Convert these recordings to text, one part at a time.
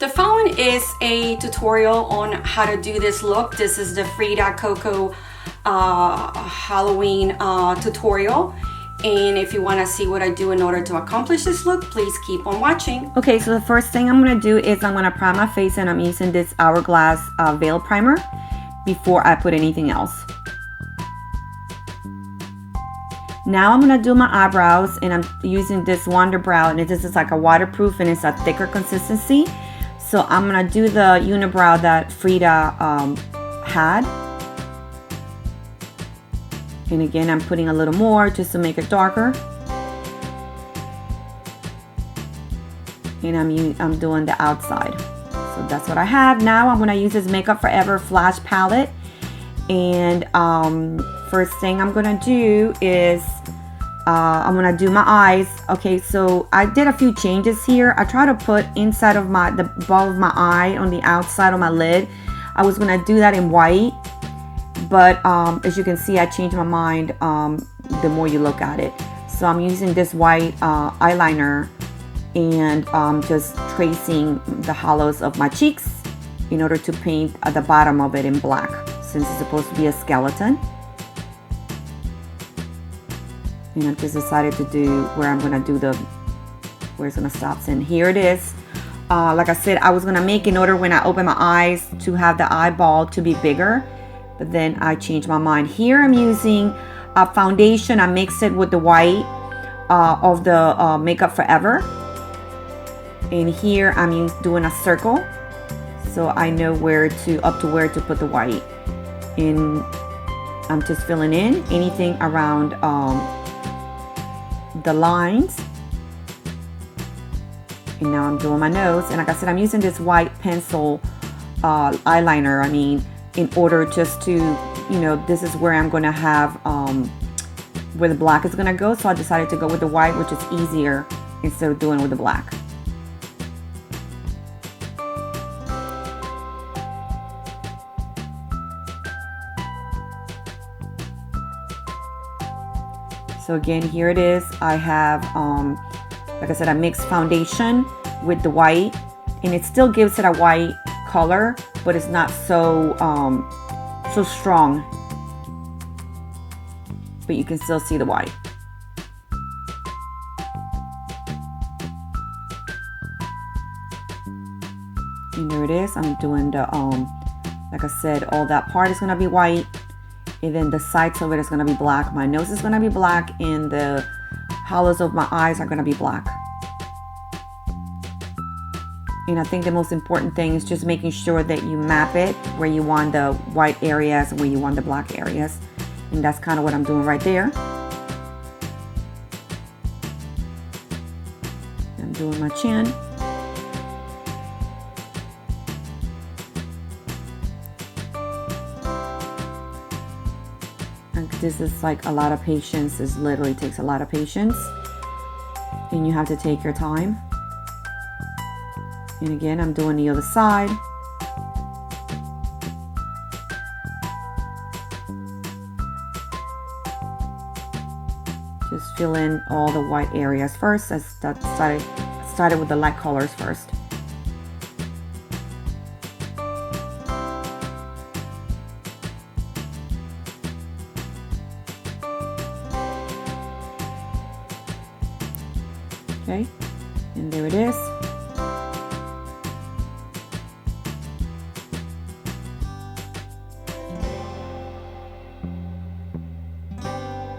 The following is a tutorial on how to do this look. This is the Frida Coco Halloween tutorial. And if you want to see what I do in order to accomplish this look, please keep on watching. Okay, so the first thing I'm going to do is I'm going to prime my face, and I'm using this Hourglass Veil Primer before I put anything else. Now I'm going to do my eyebrows, and I'm using this Wonder Brow, and this is like a waterproof and it's a thicker consistency. So I'm going to do the unibrow that Frida had. And again, I'm putting a little more just to make it darker. And I'm doing the outside. So that's what I have. Now I'm going to use this Makeup Forever Flash Palette. And first thing I'm going to do is I'm going to do my eyes. Okay, so I did a few changes here. I try to put inside of the ball of my eye on the outside of my lid. I was going to do that in white. But as you can see, I changed my mind the more you look at it. So I'm using this white eyeliner and just tracing the hollows of my cheeks in order to paint at the bottom of it in black, since it's supposed to be a skeleton. And I've just decided to do where I'm going to do where it's going to stop. And here it is. Like I said, I was going to make in order when I open my eyes to have the eyeball to be bigger. But then I changed my mind. Here I'm using a foundation. I mixed it with the white of the Makeup Forever. And here I'm doing a circle. So I know up to where to put the white. And I'm just filling in anything around the lines. And now I'm doing my nose. And like I said, I'm using this white pencil eyeliner. In order just to, this is where I'm going to have where the black is going to go. So I decided to go with the white, which is easier instead of doing with the black. So again, here it is. I have, like I said, I mixed foundation with the white, and it still gives it a white color, but it's not so strong, but you can still see the white. And there it is. I'm doing the like I said, all that part is going to be white, and then the sides of it is going to be black. My nose is going to be black, and the hollows of my eyes are going to be black. And I think the most important thing is just making sure that you map it where you want the white areas and where you want the black areas. And that's kind of what I'm doing right there. I'm doing my chin. And this is like a lot of patience. This literally takes a lot of patience. And you have to take your time. And again, I'm doing the other side. Just fill in all the white areas first. I started with the light colors first. Okay, and there it is.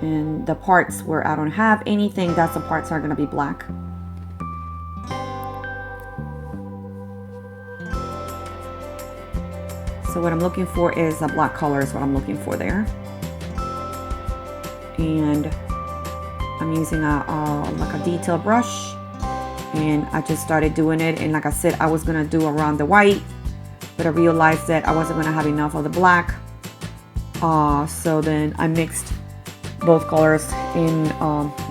And the parts where I don't have anything, that's the parts that are going to be black. So what I'm looking for is a black color is what I'm looking for there. And I'm using like a detail brush. And I just started doing it. And like I said, I was going to do around the white, but I realized that I wasn't going to have enough of the black. So then I mixed both colors in,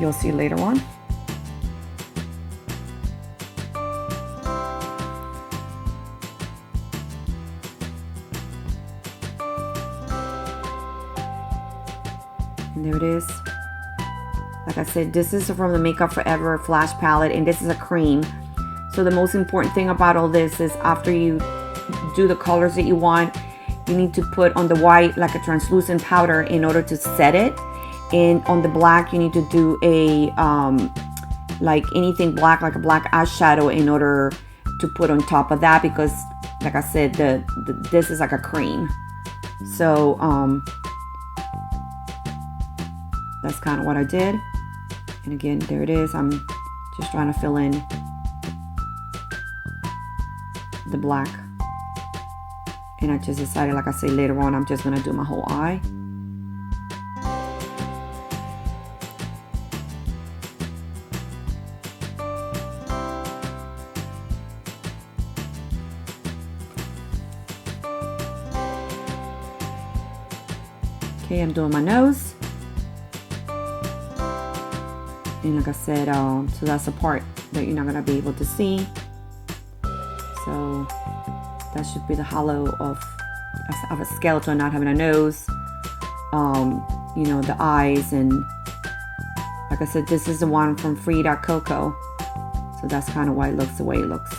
you'll see later on. And there it is. Like I said, this is from the Makeup Forever Flash Palette, and this is a cream. So the most important thing about all this is after you do the colors that you want, you need to put on the white like a translucent powder in order to set it. And on the black, you need to do a like anything black, like a black eyeshadow in order to put on top of that, because like I said, this is like a cream. So that's kind of what I did. And again, there it is. I'm just trying to fill in the black. And I just decided, like I say, later on, I'm just gonna do my whole eye. Okay, I'm doing my nose. And like I said, so that's the part that you're not gonna be able to see. So that should be the hollow of a skeleton not having a nose. You know, the eyes, and like I said, this is the one from Frida Coco. So that's kind of why it looks the way it looks.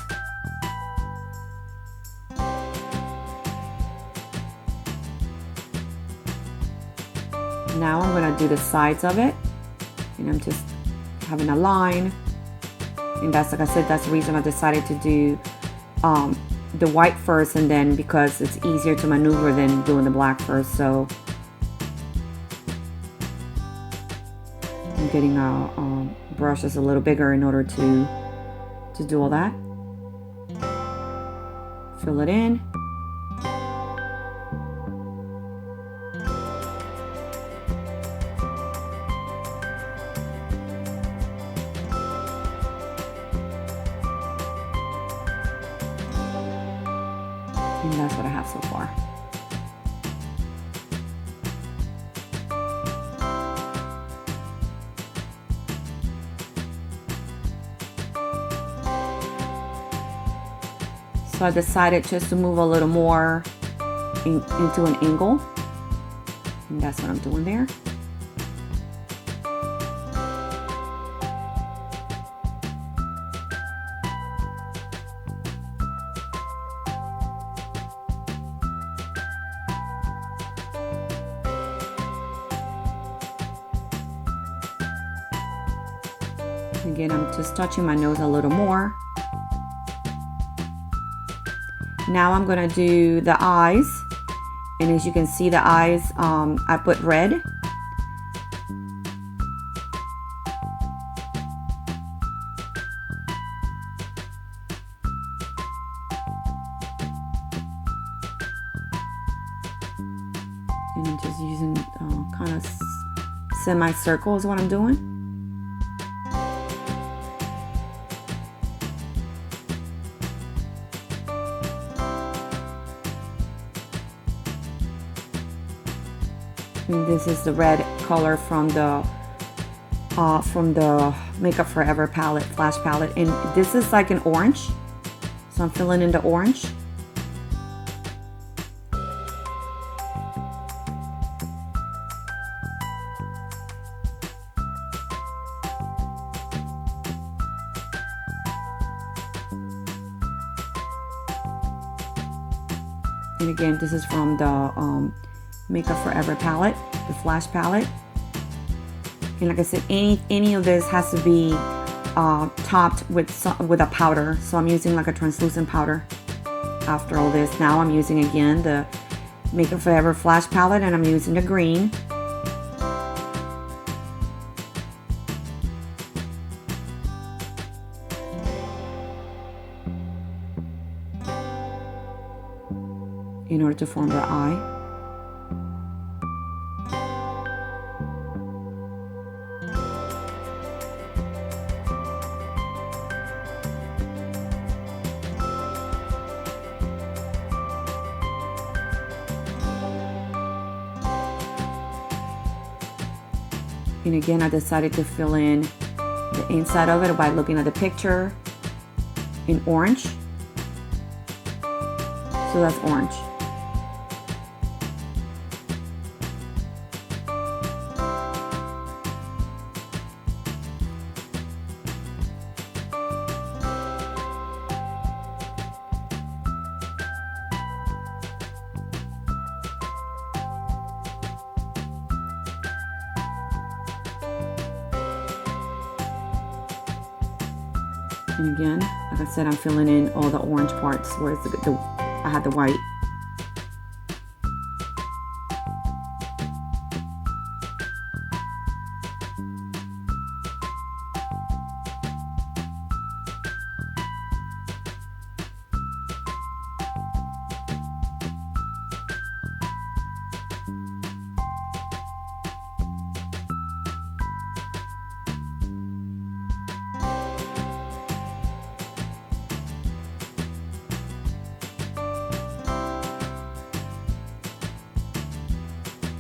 Now I'm gonna do the sides of it, and I'm just having a line. And that's, like I said, that's the reason I decided to do the white first, and then because it's easier to maneuver than doing the black first. So I'm getting a brush that's a little bigger in order to do all that. Fill it in. And that's what I have so far. So I decided just to move a little more into an angle. And that's what I'm doing there. Again, I'm just touching my nose a little more. Now I'm gonna do the eyes, and as you can see, the eyes, I put red. And I'm just using kind of semi-circle is what I'm doing. And this is the red color from the Makeup Forever palette, Flash palette, and this is like an orange, so I'm filling in the orange. And again, this is from the Makeup Forever palette, the Flash palette. And like I said, any of this has to be topped with a powder. So I'm using like a translucent powder after all this. Now I'm using again the Makeup Forever Flash palette, and I'm using the green. In order to form the eye. And again, I decided to fill in the inside of it by looking at the picture in orange. So that's orange. And again, like I said, I'm filling in all the orange parts where it's I had the white.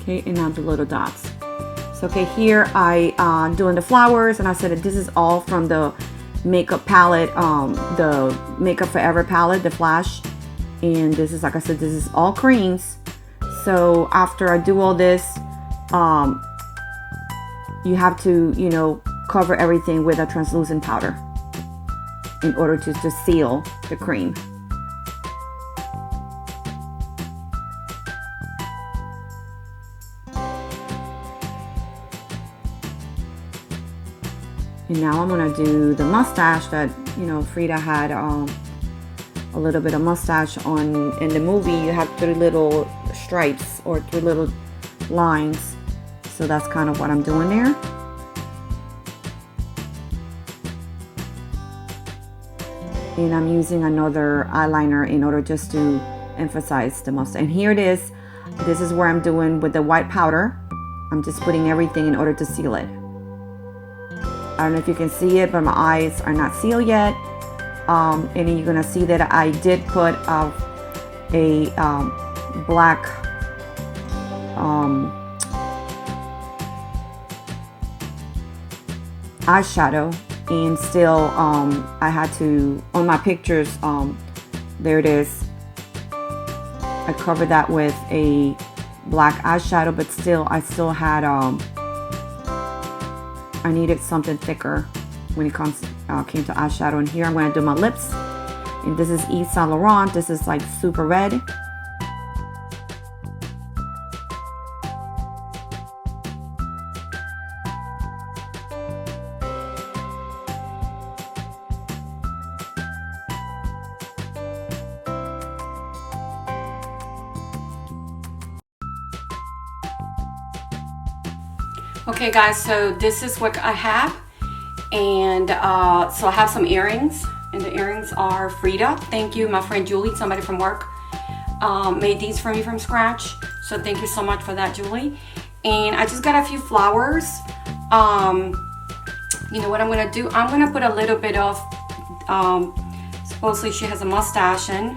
Okay, and now the little dots. So okay, here I doing the flowers, and I said that this is all from the makeup palette, the Makeup Forever palette, the Flash. And this is, like I said, this is all creams. So after I do all this, you have to, you know, cover everything with a translucent powder in order to seal the cream. And now I'm gonna do the mustache that, you know, Frida had a little bit of mustache on. In the movie, you have 3 little stripes or 3 little lines. So that's kind of what I'm doing there. And I'm using another eyeliner in order just to emphasize the mustache. And here it is. This is where I'm doing with the white powder. I'm just putting everything in order to seal it. I don't know if you can see it, but my eyes are not sealed yet. And you're gonna see that I did put a black eyeshadow, and still I had to, on my pictures, there it is, I covered that with a black eyeshadow, but still I still had I needed something thicker when it comes came to eyeshadow. And here I'm going to do my lips, and this is Yves Saint Laurent. This is like super red. Okay guys, so this is what I have, and so I have some earrings, and the earrings are Frida. Thank you, my friend Julie, somebody from work made these for me from scratch, so thank you so much for that, Julie. And I just got a few flowers. You know what I'm gonna do? I'm gonna put a little bit of supposedly she has a mustache, and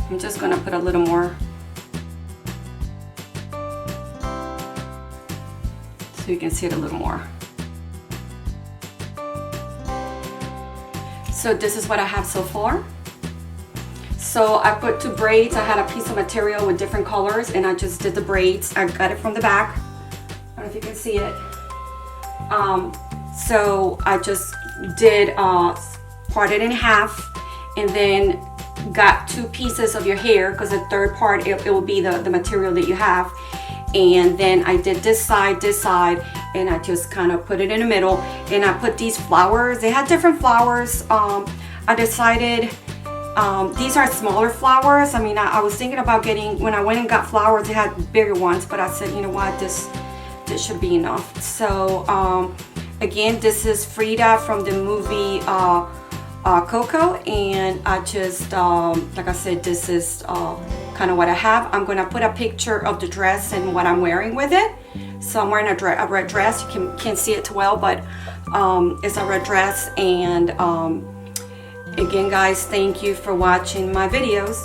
I'm just gonna put a little more so you can see it a little more. So this is what I have so far. So I put 2 braids. I had a piece of material with different colors, and I just did the braids. I got it from the back. I don't know if you can see it. So I just did part it in half, and then got 2 pieces of your hair, because the third part it will be the material that you have. And then I did this side, and I just kind of put it in the middle, and I put these flowers. They had different flowers. I decided these are smaller flowers. I mean, I was thinking about getting, when I went and got flowers, they had bigger ones, but I said, you know what, this should be enough. So again, this is Frida from the movie Coco, and I just like I said, this is kind of what I have. I'm gonna put a picture of the dress and what I'm wearing with it. So I'm wearing a red dress. You can't see it too well, but it's a red dress. And again guys, thank you for watching my videos.